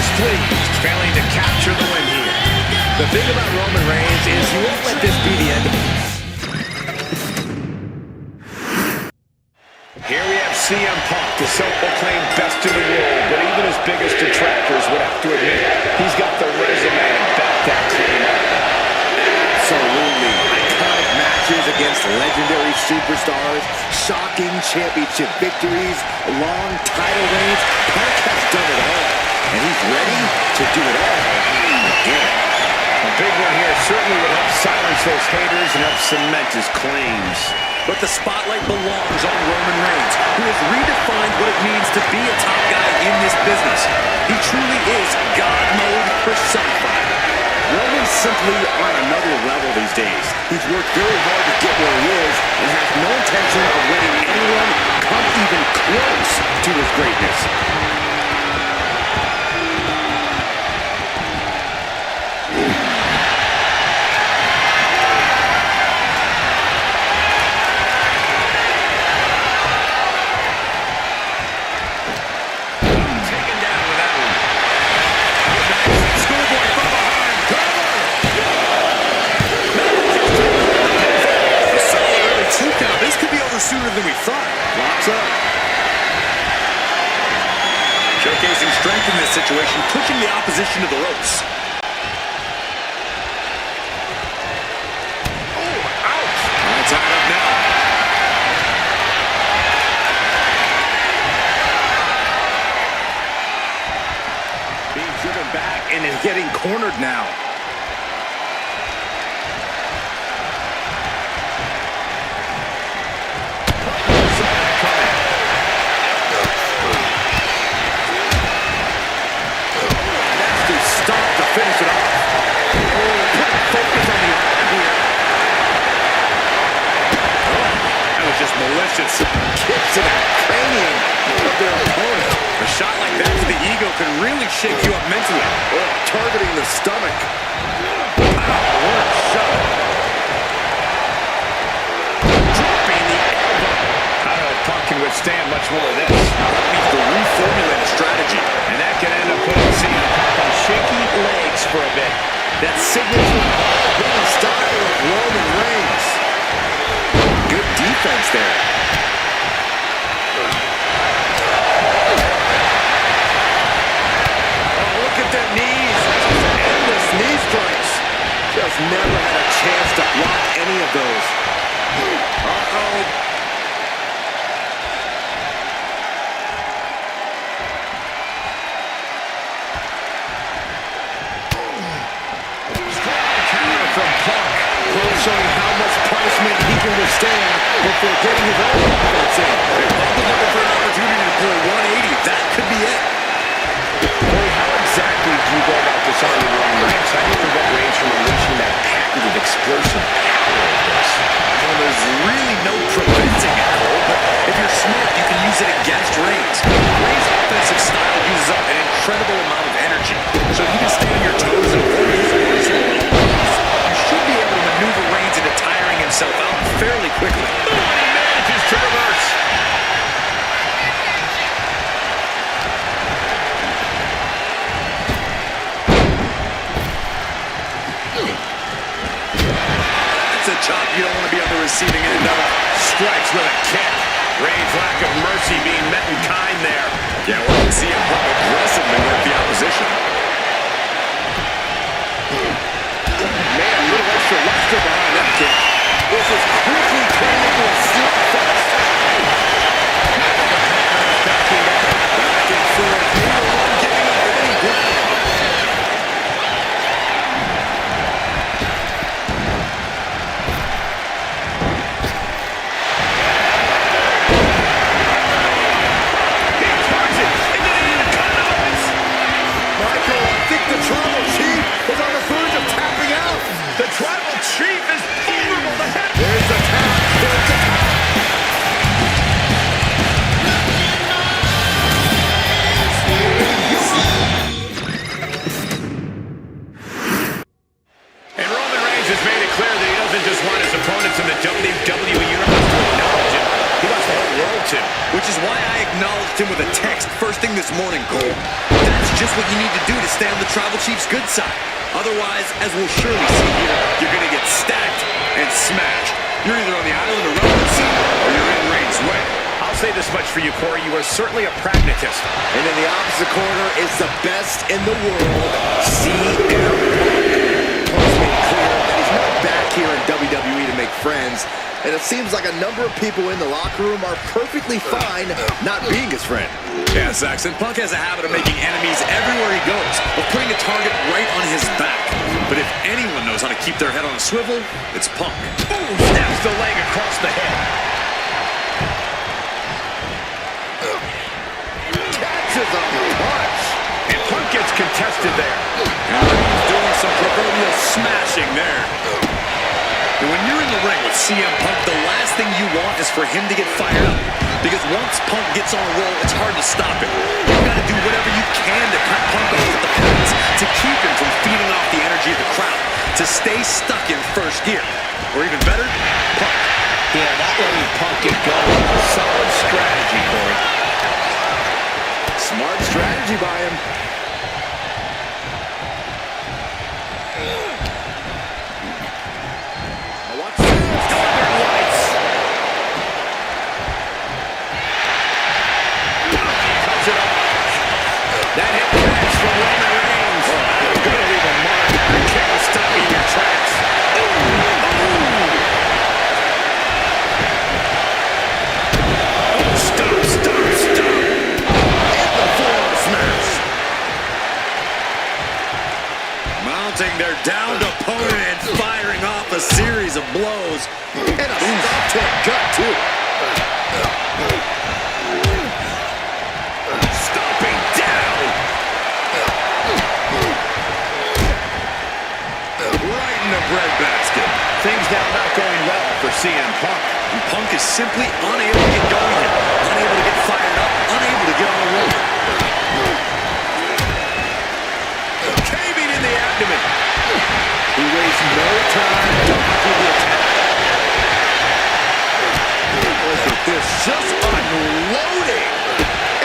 displeased, failing to capture the win here. The thing about Roman Reigns is you won't let this be the end of it. Here we have CM Punk, the self-proclaimed best in the world, but even his biggest detractors would have to admit he's got the resume to back that claim up. Absolutely. Iconic matches against legendary superstars, shocking championship victories, long title reigns. Punk has done it all, and he's ready to do it all again. A big one here certainly would help silence those haters and help cement his claims. But the spotlight belongs on Roman Reigns, who has redefined what it means to be a top guy in this business. He truly is God mode personified. Roman's simply on another level these days. He's worked very hard to get where he is and has no intention of letting anyone come even close to his greatness. Sooner than we thought. Locks up. Showcasing strength in this situation, pushing the opposition to the ropes. Oh, ouch! Tied up now. Being driven back and is getting cornered now. Finish it off. Focus on the arm here. That was just malicious. Kicks to the cranium of their opponent. A shot like that to the ego can really shake you up mentally. Oh, targeting the stomach. Wow, what a shot. Dropping the elbow. I don't know if Punk can withstand much more of this. That needs to reformulate a strategy. And that can end up putting CM Punk on shaky legs for a bit. That signature hard-hitting style of Roman Reigns. Good defense there. Oh, look at their knees. Endless knee strikes. Just never had a chance to block any of those. Uh-oh. Showing how much punishment he can withstand before getting his own offense in. Looking for an opportunity to pull a 180. That could be it. Boy, how exactly do you go about disarming Roman Reigns? I think what range from unleashing that patented explosive power of this. Well, there's really no preventing it, Cole, but if you're smart, you can use it against Reigns. Reigns' offensive style uses up an incredible amount of energy, so you can stay on your toes and avoid his points. You should be able to maneuver Reigns into tiring himself out fairly quickly. Oh, and he manages to reverse. That's a chop you don't want to be on the receiving end of. Strikes with a kick. Reigns' lack of mercy being met in kind there. Yeah, well, let's see him aggressively with the opposition. Man, a little extra luster behind that kick. This is quickly turning into a slugfest. Back and forth. Neither one giving up any ground. Michael, I think the Tribal Chief is on the verge of tapping out. The Tribal Chief is vulnerable to hit. There's the tap. There's the tap. And Roman Reigns has made it clear that he doesn't just want his opponents in the WWE Universe to acknowledge him. He wants the whole world to. Which is why I acknowledged him with a text first thing this morning, Cole. That's just what you need to do to stay on the Tribal Chief's good side. Otherwise, as we'll surely see here, you're going to get stacked and smashed. You're either on the island of relevancy or you're in Reigns' way. I'll say this much for you, Corey. You are certainly a pragmatist. And in the opposite corner is the best in the world, CM Punk. Punk's made clear that he's not back here in WWE to make friends. And it seems like a number of people in the locker room are perfectly fine not being his friend. Yeah, Saxon, Punk has a habit of making enemies everywhere he goes, of putting a target right on his back. But if anyone knows how to keep their head on a swivel, it's Punk. Ooh, snaps the leg across the head. Catches a punch. And Punk gets contested there. And Reigns doing some proverbial smashing there. And when you're in the ring with CM Punk, the last thing you want is for him to get fired up. Because once Punk gets on a roll, it's hard to stop him. You've got to do whatever you can to cut Punk off at the pads, to keep him from feeding off the energy of the crowd, to stay stuck in first gear. Or even better, Punk. Yeah, not letting Punk get going. Solid strategy, Corey. Smart strategy by him. That hit pass from Roman Reigns. Gonna leave a mark. You can't stop me in your tracks. Stop. And the forearm smash. Mounting their downed opponent and firing off a series of blows. And a stop to the gut, too. Stomping down. Right in the breadbasket. Things now not going well for CM Punk. And Punk is simply unable to get going here. Unable to get fired up. Unable to get on the roll. Caving in the abdomen. He wastes no time dodging the attack. Look at this, just unloading.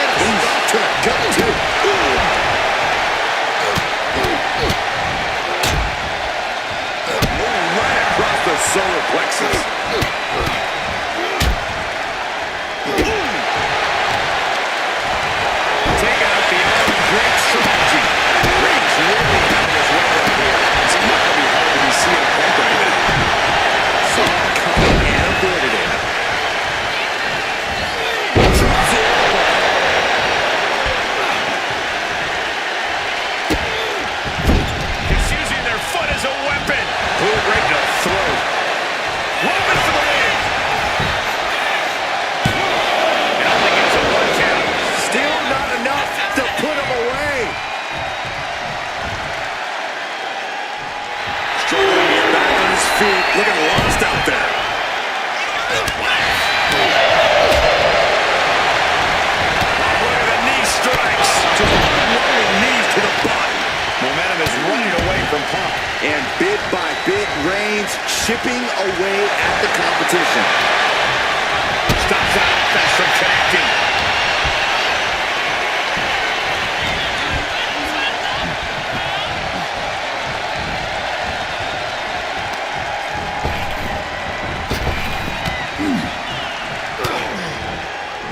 And a stop to the gut, too. Right across the solar plexus. Take out the arm. Great strategy. Reigns really having his way right here. It's not going to be hard to be CM Punk right now. Saw it coming and avoided it. He's using their foot as a weapon. Boom right to the throat. Roman for the win. And only gets a 1 count. Still not enough to put him away. Struggling to get back on his feet. Looking lost out there. Look at the knee strikes. Just rolling knees to the body. Momentum is running away from Punk. And bit by bit, Reigns chipping away at the competition. Stops that offense from connecting.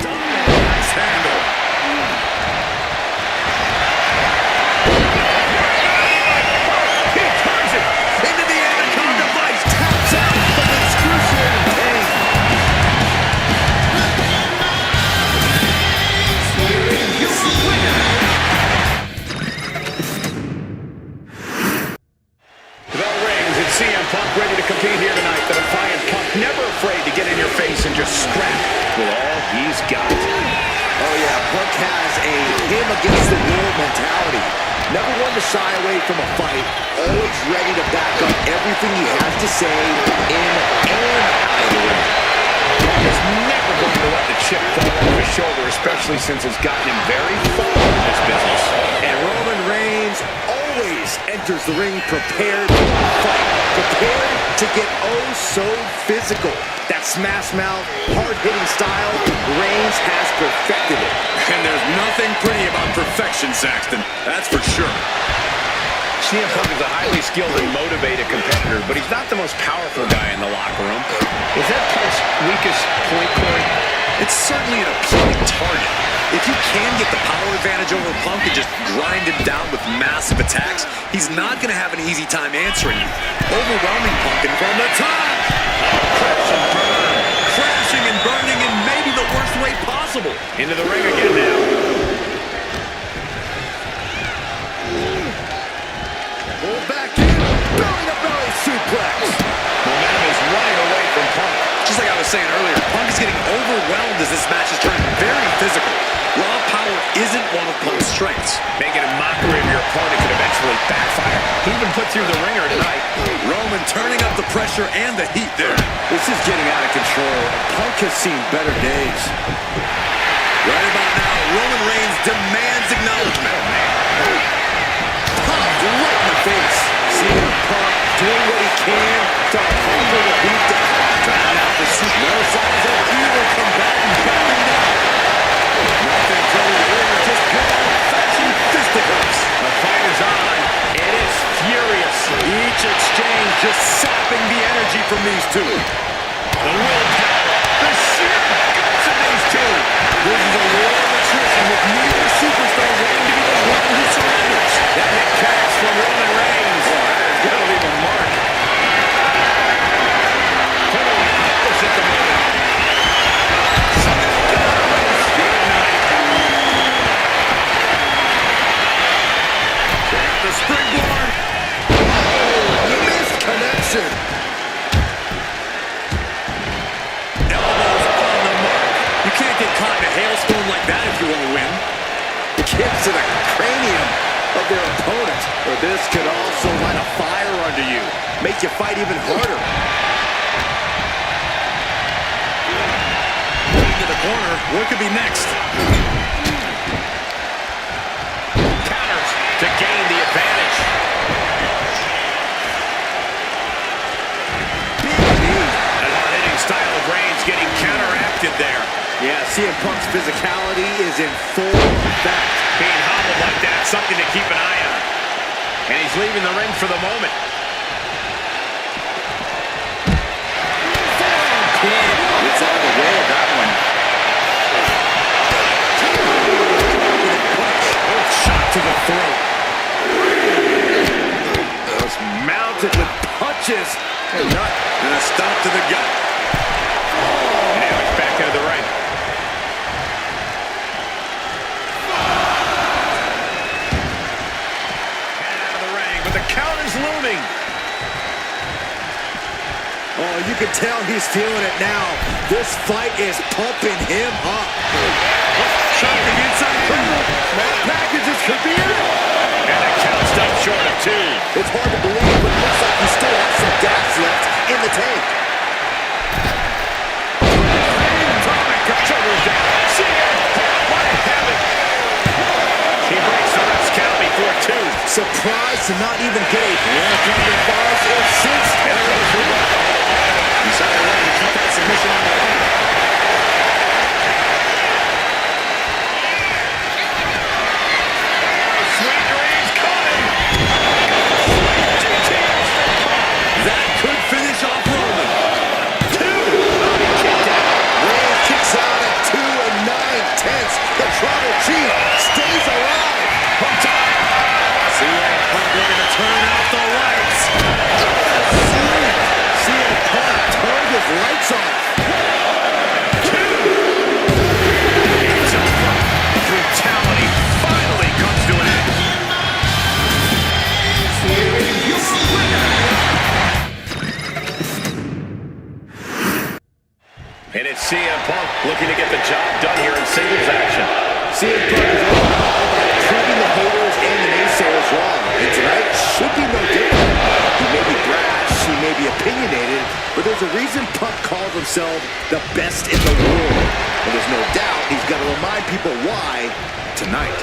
Nice handle. He turns it into the anaconda vice. Taps out from excruciating pain. The bell rings and CM Punk ready to compete here tonight. The defiant Punk, never afraid to get in your face and just scrap with all he's got. Oh yeah, Punk has a him against the world mentality. Never one to shy away from a fight. Always ready to back up everything he has to say in and out of the ring. Punk is never going to let the chip fall off his shoulder, especially since it's gotten him very far in this business. And Roman Reigns always always enters the ring prepared to fight, prepared to get oh so physical. That smash mouth, hard-hitting style, Reigns has perfected it. And there's nothing pretty about perfection, Saxton. That's for sure. CM Punk is a highly skilled and motivated competitor, but he's not the most powerful guy in the locker room. Is that Punk's weakest point, Corey? It's certainly an appealing target. If you can get the power advantage over Punk and just grind him down with massive attacks, he's not going to have an easy time answering you. Overwhelming Punk and from the top. Crashing and burning in maybe the worst way possible. Into the ring again now. Pull back in, belly-to-belly suplex. Momentum is running away from Punk. Just like I was saying earlier, Punk is getting overwhelmed as this match is turning very physical. Raw power isn't one of Punk's strengths. Making a mockery of your opponent could eventually backfire. He even put through the ringer tonight. Roman turning up the pressure and the heat there. This is getting out of control. Punk has seen better days. Right about now, Roman Reigns demands acknowledgement. Pumped right in the face. CM Punk doing what he can to humble the beatdown. Trying out the suit. No signs of evil combatant backing down. Nothing coming here, just good old-fashioned fisticuffs. The fight is on, and it's furious. Each exchange just sapping the energy from these two. The willpower, the sheer guts of these two. This is a war of attrition with neither superstar waiting to be the one who surrenders. That hit pass from Roman Reigns. Oh, that is going to leave a mark. Totally opposite the moment. The springboard. Oh, missed connection. Elbows on the mark. You can't get caught in a hailstorm like that if you want to win. Kicks to the cranium of their opponent. Or this could also light a fire under you. Make you fight even harder. Into the corner. What could be next? Counters to gain the advantage. That hard-hitting style of Reigns getting counteracted there. Yeah, CM Punk's physicality is in full effect. Being hobbled like that, something to keep an eye on. And he's leaving the ring for the moment. It's out of the way of that one. Shot to the throat. Those mounted with punches. And a stomp to the gut. And now it's back into the ring. And out of the ring, but the count is looming. Oh, you can tell he's feeling it now. This fight is pumping him up. Shot to the inside. Small packages could be it. And the count stopped short of 2. It's hard to believe, but it looks like he still has some gas left in the tank. Shoulders down. What a habit. He breaks the ref's count before 2. Surprised to not even get a black under 5 or 6. And there goes the ref. Decided to keep that submission on the line. Sweet dreams coming. That could finish off Roman. 2. Oh, he kicked out. Reigns kicks out at 2 9/10. The tribal chief stays alive. Pumped up. CM Punk looking to turn out the lights. CM Punk turned his lights off. 2. It's over. Brutality finally comes to an end. And it's CM Punk looking to get the job done here in singles action. CM Punk is all about proving the haters and the naysayers wrong. And tonight should be no different. He may be brash, he may be opinionated, but there's a reason Punk calls himself the best in the world. And there's no doubt he's got to remind people why tonight.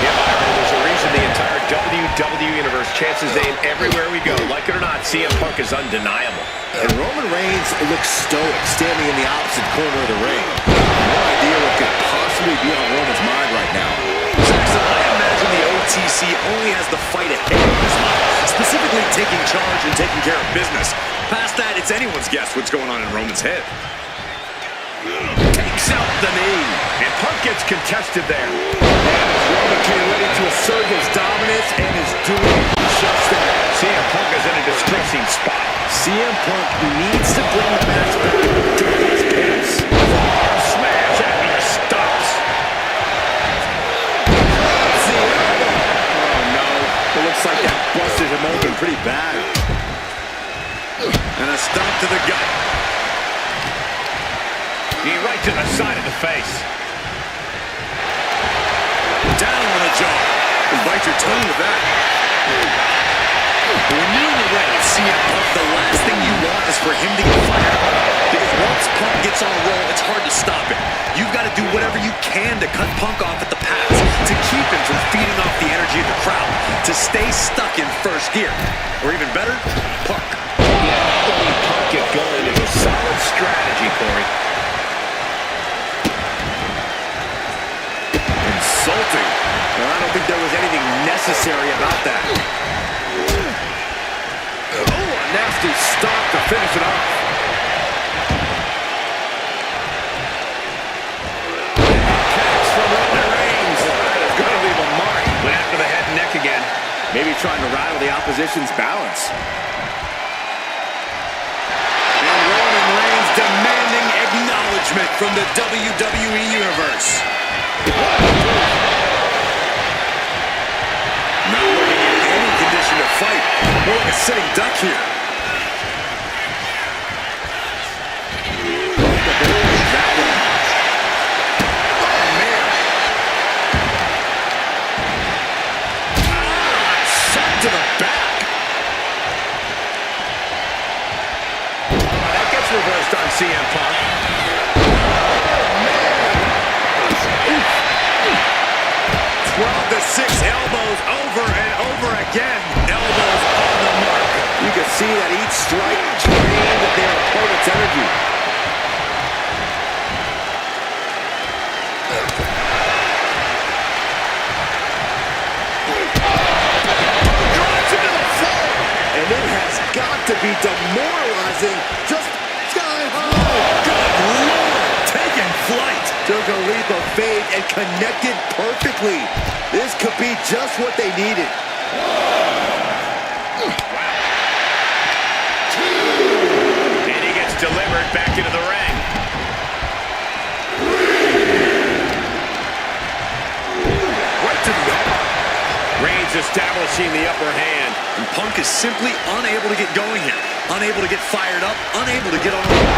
Yeah, Byron, there's a reason the entire WWE Universe chants his name everywhere we go. Like it or not, CM Punk is undeniable. And Roman Reigns looks stoic, standing in the opposite corner of the ring. No idea what could possibly be on Roman's mind right now. Jackson, I imagine the OTC only has the fight ahead of his mind, specifically taking charge and taking care of business. Past that, it's anyone's guess what's going on in Roman's head. Takes out the knee. And Punk gets contested there. Roman getting ready to assert his dominance and is doing just that. CM Punk is in a distressing spot. CM Punk needs to bring the match back to his pace. Smash after the stops. Oh no, it looks like that busted him open pretty bad. And a stomp to the gut. Knee right to the side of the face. Down on the jaw. And bite your tongue with that. When you're in the ring with CM Punk, the last thing you want is for him to get fired up. Because once Punk gets on a roll, it's hard to stop it. You've got to do whatever you can to cut Punk off at the pass, to keep him from feeding off the energy of the crowd, to stay stuck in first gear. Or even better, Punk. Yeah, letting Punk get going is a solid strategy, Corey. Insulting. Well, I don't think there was anything necessary about that. Oh, a nasty stop to finish it off. Attacks from Roman Reigns. That is going to leave a mark. Went after the head and neck again. Maybe trying to rattle the opposition's balance. And Roman Reigns demanding acknowledgement from the WWE Universe. Not looking in any condition to fight. More like a sitting duck here. That one. Oh, man. Shot to the back. That gets reversed on CM Punk. 12-6 elbows over and over again. Elbows on the mark. You can see that each strike drained their opponent's energy. Drives into the floor. And it has got to be demoralizing. Just sky high. Good Lord, taking flight. Took a leap of faith and connected perfectly. This could be just what they needed. And he gets delivered back into the ring. Right to the arm. Reigns establishing the upper hand. And Punk is simply unable to get going here. Unable to get fired up. Unable to get on the roll.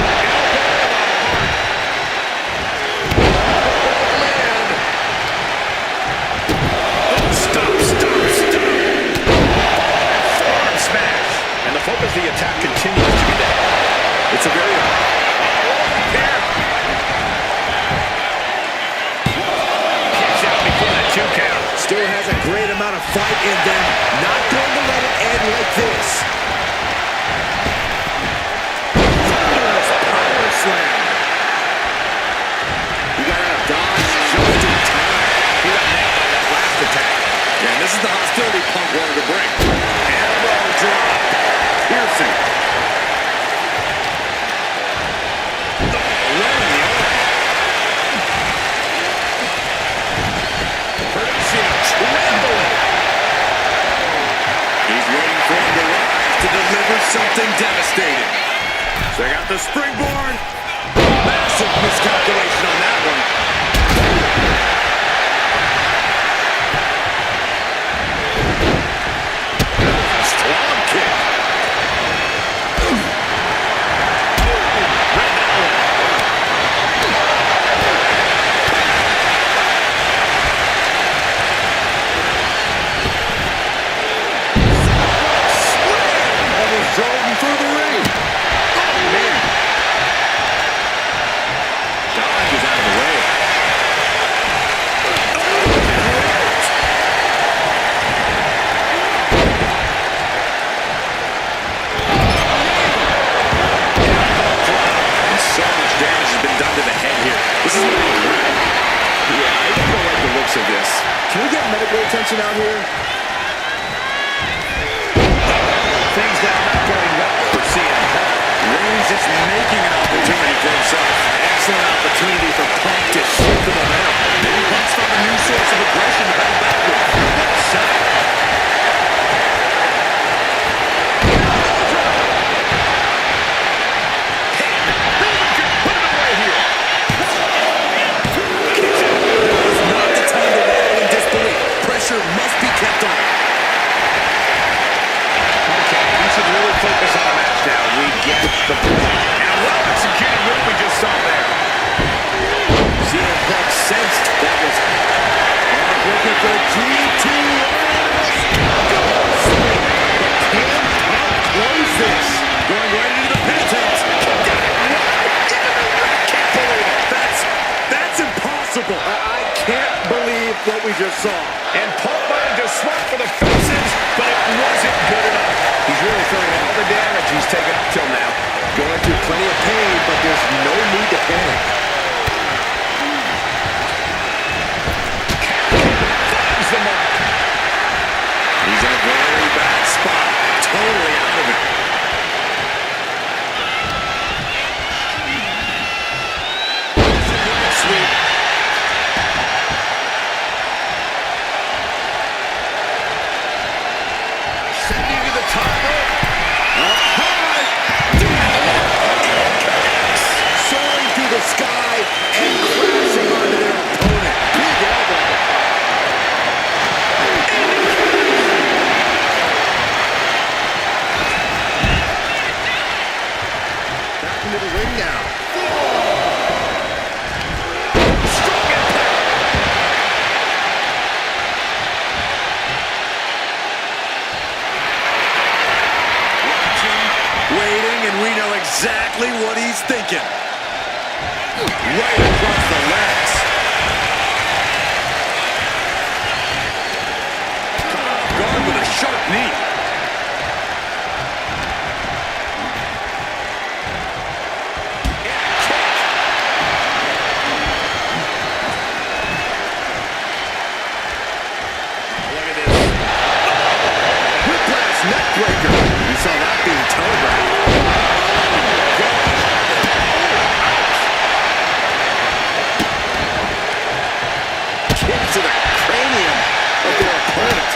And the focus of the attack continues to be there. It's a very... Kicks out before that 2 count. Still has a great amount of fight in them. Not going to let it end like this. Power slam. You got out of dodge just in time. He got nailed by that last attack. Yeah, and this is the hostility Punk wanted to bring. Elbow drop. Piercing. Running the arm. Producing a trembling. He's waiting for him to rise to deliver something devastating. Check out the springboard. Massive miscalculation on that one. Strong kick. Almost drove him through the ring. Oh, man. little tension out here. Things now not going well for CM Punk. Reigns is making an opportunity for himself. Excellent opportunity for Punk to shift the momentum. Maybe Punk's found a new source of aggression to battle back with. What a shot. Must be kept on. Okay, we should really focus on the match now. We get the point. And well executed move we just saw there. CM Punk sensed that was looking for G2. Can Punk close this? Going right into the pin attempt. That's impossible. I can't believe what we just saw. And Punk wanted to swap for the fences, but it wasn't good enough. He's really feeling all the damage he's taken up till now. Going through plenty of pain, but there's no need to panic. Finds the mark. He's in a very bad spot. Totally out of it. Sweet. Sending to the top rope. Soaring through the sky and crashing onto their opponent. Big elbow. Back into the ring now. Strong impact. Waiting, and we know exactly what he's thinking. Right across the legs. Caught off guard with a sharp knee. Look at this. Whiplash neckbreaker. We saw that being telegraphed. Kick to the cranium of their opponent.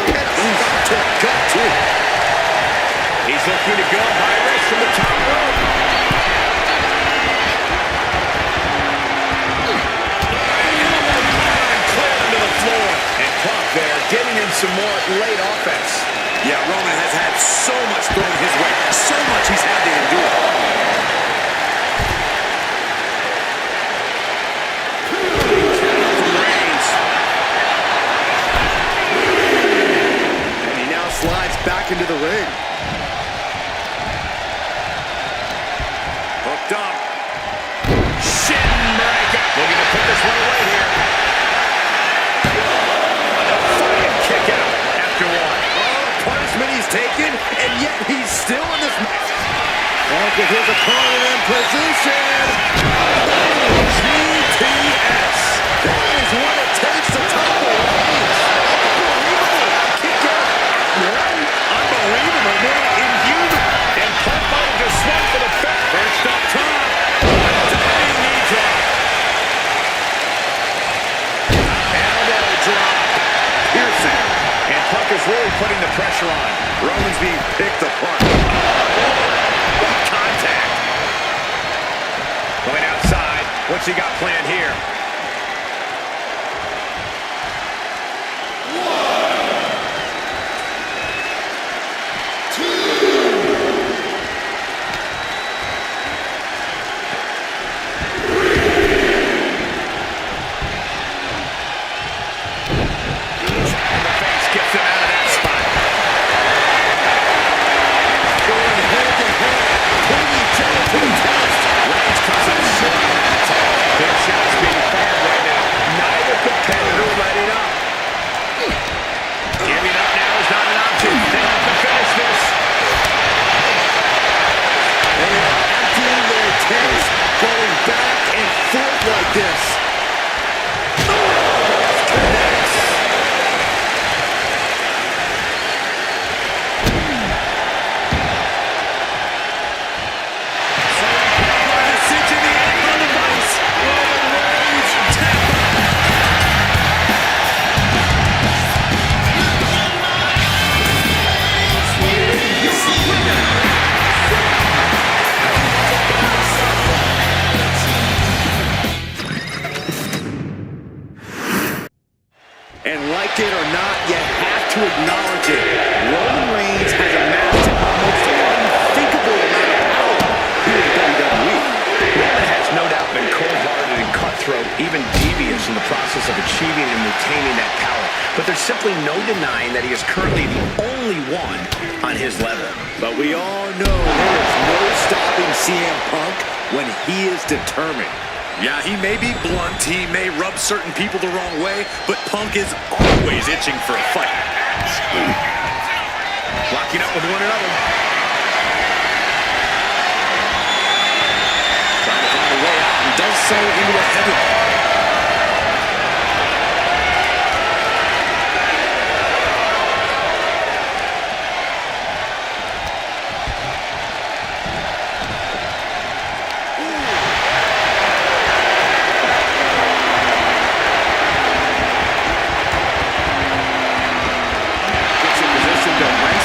And a stop to the gut, too. He's looking to go high risk from the top rope. Clear into the floor. And Punk there getting in some more late offense. Yeah, Roman has had so much thrown his way. So much he's had to endure. Reigns. And he now slides back into the ring. Hooked up. Shin breaker. Looking to put this one away here. A defiant kick out after one. Oh, punishment he's taken, and yet he's still in this match. Punk with his opponent in position. GTS. That is what it takes to topple Reigns. Unbelievable. Kick out. Unbelievable, man. Inhuman. And Punk might have just swung for the fence. First up top. Diving knee drop. Elbow drop. Piercing. And Punk is really putting the pressure on. Roman's being picked apart. What contact. Going outside. What's he got planned here? Going back and forth like this. to acknowledge it. Roman Reigns has amassed an almost unthinkable amount of power here in WWE. Roman has no doubt been cold-hearted and cutthroat, even devious in the process of achieving and retaining that power. But there's simply no denying that he is currently the only one on his level. But we all know there is no stopping CM Punk when he is determined. Yeah, he may be blunt, he may rub certain people the wrong way, but Punk is always itching for a fight. Locking up with one another. Trying to find a way out and does so into a headlock.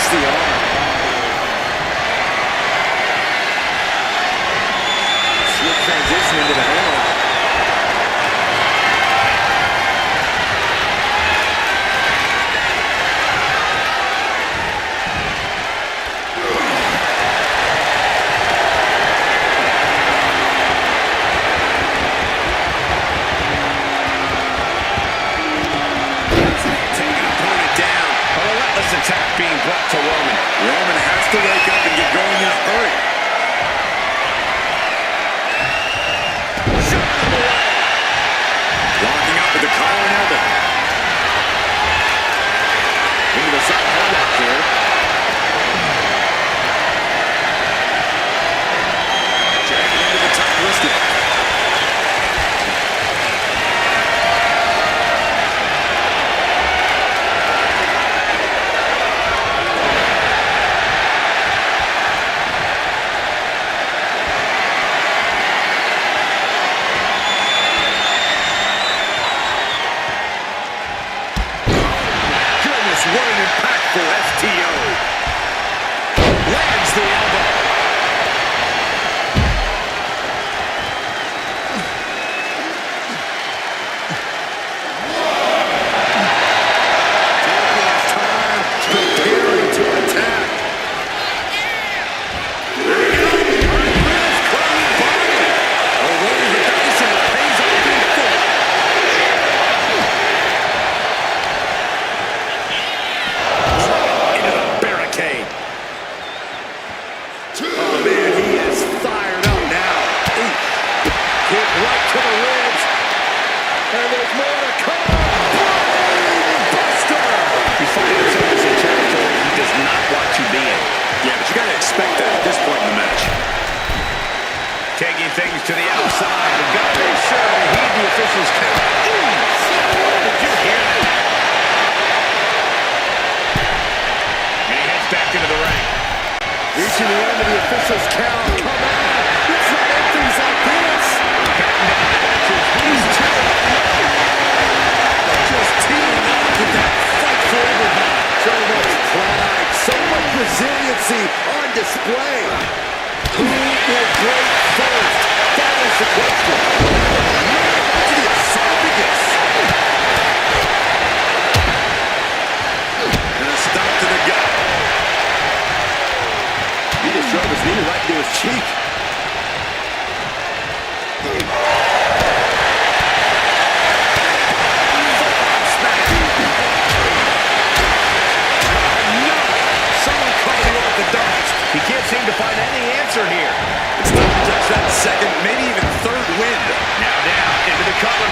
The arm. Swift transition into the hand. Attack being brought to Roman. Roman has to wake up and get going in a hurry. Locking up with the collar and elbow. Into the side headlock here. Dragging into the top listed. What an impactful STO. Lands the elbow. Taking his time, preparing to attack. A roll of the dice and it pays off in full. Oh man, he is fired up now. Ooh. Hit right to the ribs. And there's more to come. Buster! He finds himself in some territory he does not want to be in. Yeah, but you got to expect that at this point in the match. Taking things to the outside. And got to make sure to heed the official's count. Did you hear that? And he heads back into the ring. Reaching the end of the official's count. Come on! Let's not end things like this! He's Just teaming up with that fight for everybody. So much pride, so much resiliency on display. Who will break first? That is the question. To the esophagus. And a stomp to the gut. He just drove his knee right into his cheek. Someone cover the orthodontist. He can't seem to find any answer here. It's time to touch that second, maybe even third wind. Now down into the cover.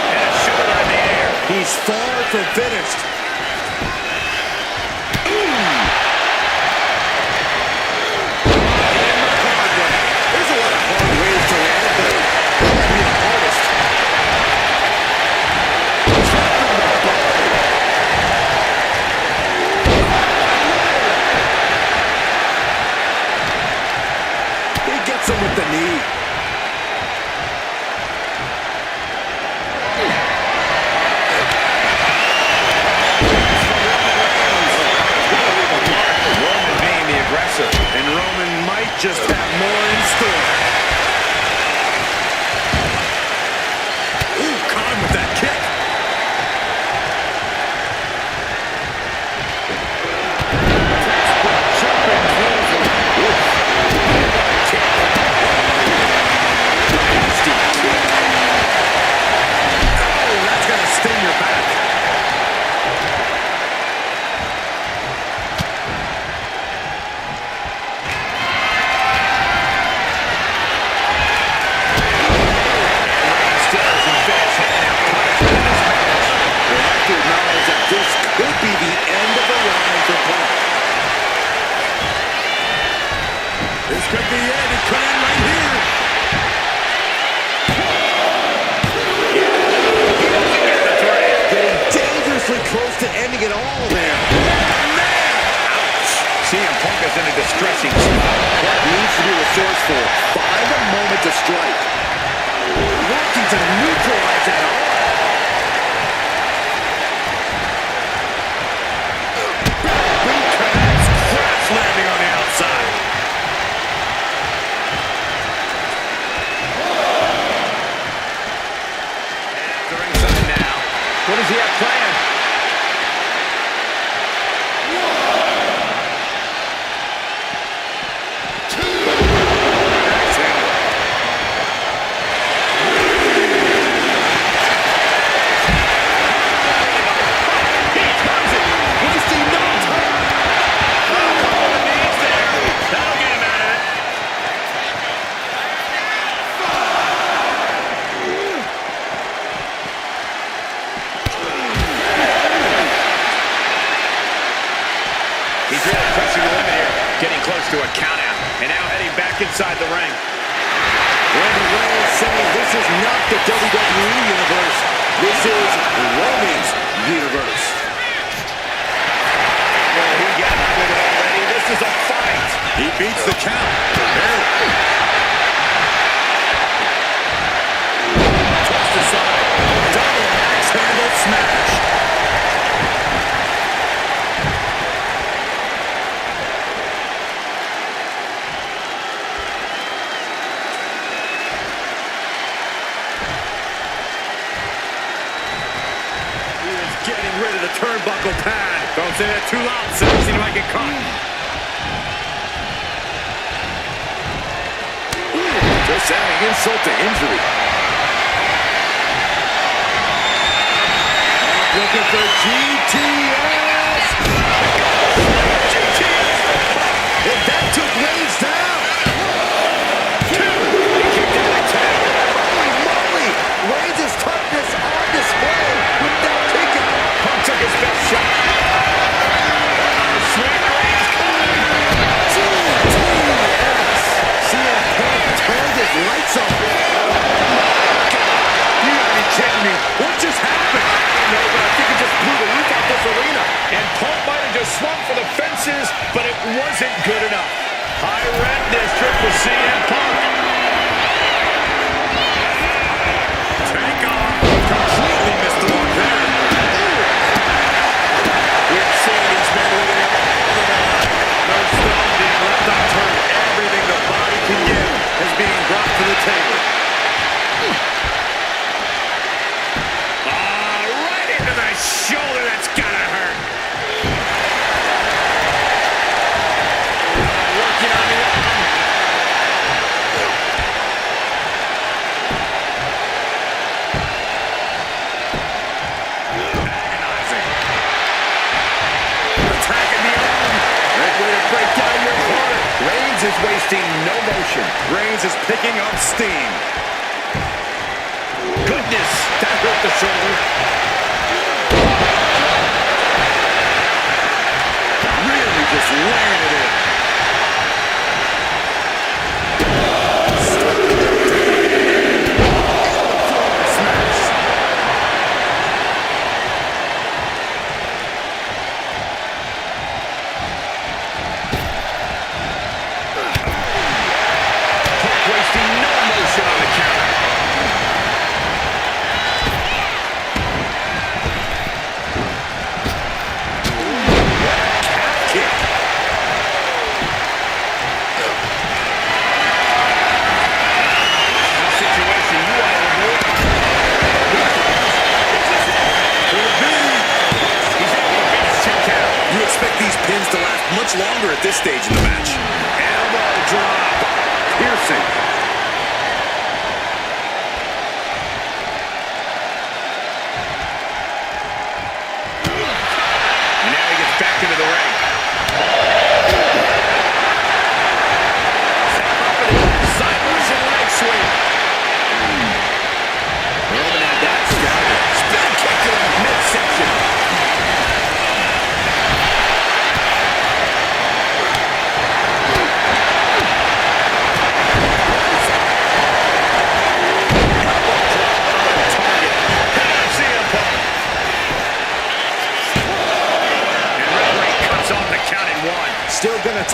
And a shoulder in the air. He's far from finished. There's a lot of hard ways to land, but that might be the hardest. He gets him with the knee. Roman being the aggressor. And Roman might just have more in store. Ooh, caught him with that kick. could be it. It could end right here. Getting dangerously close to ending it all there. CM Punk is in a distressing spot. What needs to be resourceful? Find a moment to strike. Working to neutralize that arm. Crash landing on the outside. The ringside now. What does he have planned? He's really pressing the limit here, getting close to a countout, and now heading back inside the ring. Roman Reigns saying this is not the WWE Universe. This is Roman's Universe. Well, he got with it already. This is a fight. He beats the count. Barely. Tossed aside. Double axe handle smash. Getting rid of the turnbuckle pad. Don't say that too loud, Seth. He might get caught. Just adding insult to injury. Looking for GTS. GTS. And that took Reigns down. He kicked out at 10. Holy moly. Reigns' toughness on display with that kick out. Punk took his best shot. Sweet Reigns coming. GTS. CM Punk turned his lights on. You gotta be kidding me. What just happened? I don't know, but I think it just blew the roof off this arena. And Punk might have just swung for the fences, but it wasn't good enough. High rent district for CM Punk. Take off. Completely missed the mark there. We're seeing these men living it all on the line. No stone being left unturned. Everything the body can give is being brought to the table. Right into the shoulder. That's gotta hurt. Working on the arm. Agonizing. Attacking the arm. Great way to break down your heart. Reigns is wasting no motion. Reigns is picking up steam. Goodness, that hurt the shoulder. Really just laying it in. Smash. Punk wasting no motion on the counter. Kick. Situation you want to avoid. He's able to beat his 10 count. You expect these pins to last much longer at this stage in the match. Elbow drop. Piercing. Now he gets back into the ring. Side Russian leg sweep. Roman had that scouted. Spin kick to the midsection.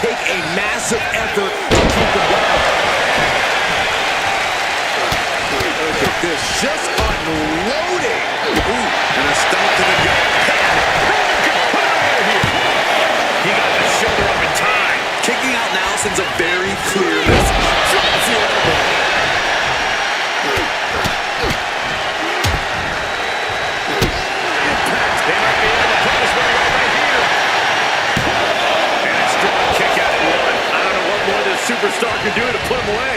take a massive effort to keep them down. Look at this, just unloading. Ooh, and a stomp to the gut. He got the shoulder up in time. Kicking out now sends a very clear message. Drops the elbow. They might be able to put this one away right here. And a strong kick out at one. I don't know what more this superstar could do to put him away.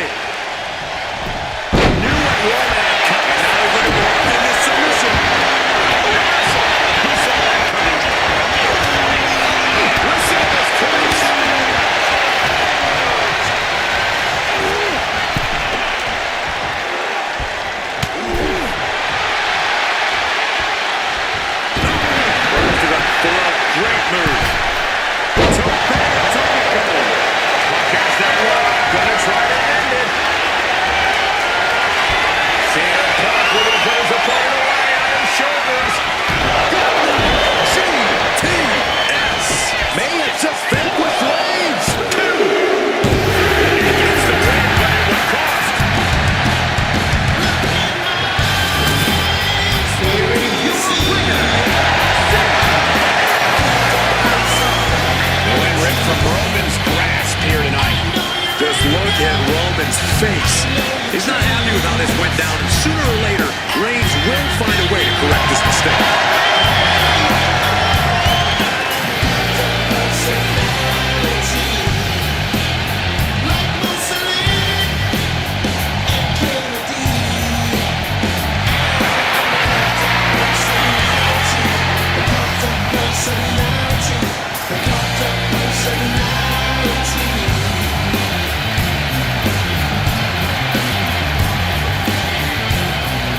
Knew what Roman had coming. Now he's looking for him in this submission. He saw that coming. Listen to this clinch. Great move. Catch that one. Gonna try to end it. CM Punk looking to put his opponent away on his shoulders. GTS. May have just vanquished Reigns. He gets the win, but at what cost? Ripped from Roman's grasp here tonight. Just look at Roman's face. He's not